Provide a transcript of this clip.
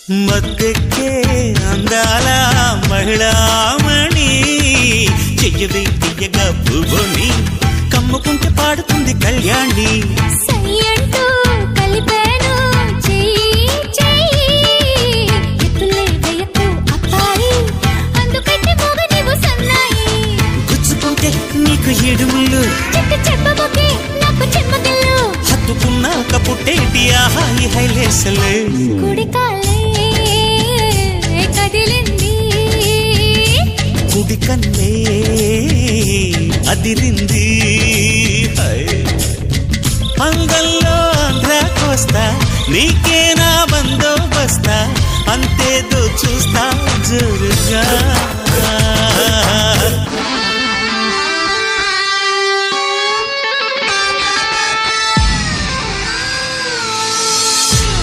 మద్దెక్కే అందాల మహిళామణి చెయ్యవే తీయగా పువ్వుని కమ్ముకుంటే పాడుతుంది కళ్యాణి గుచ్చుకుంటే నీకు ఎడుములు హత్తుకున్నాక పుట్టేటి ఆహాయి హైలేసలే కుడి కన్నే అదిరింది అంగల్లో ఆంధ్రాకొస్తా నీకేనా బందోబస్తా అంతేదో చూస్తా జోరుగా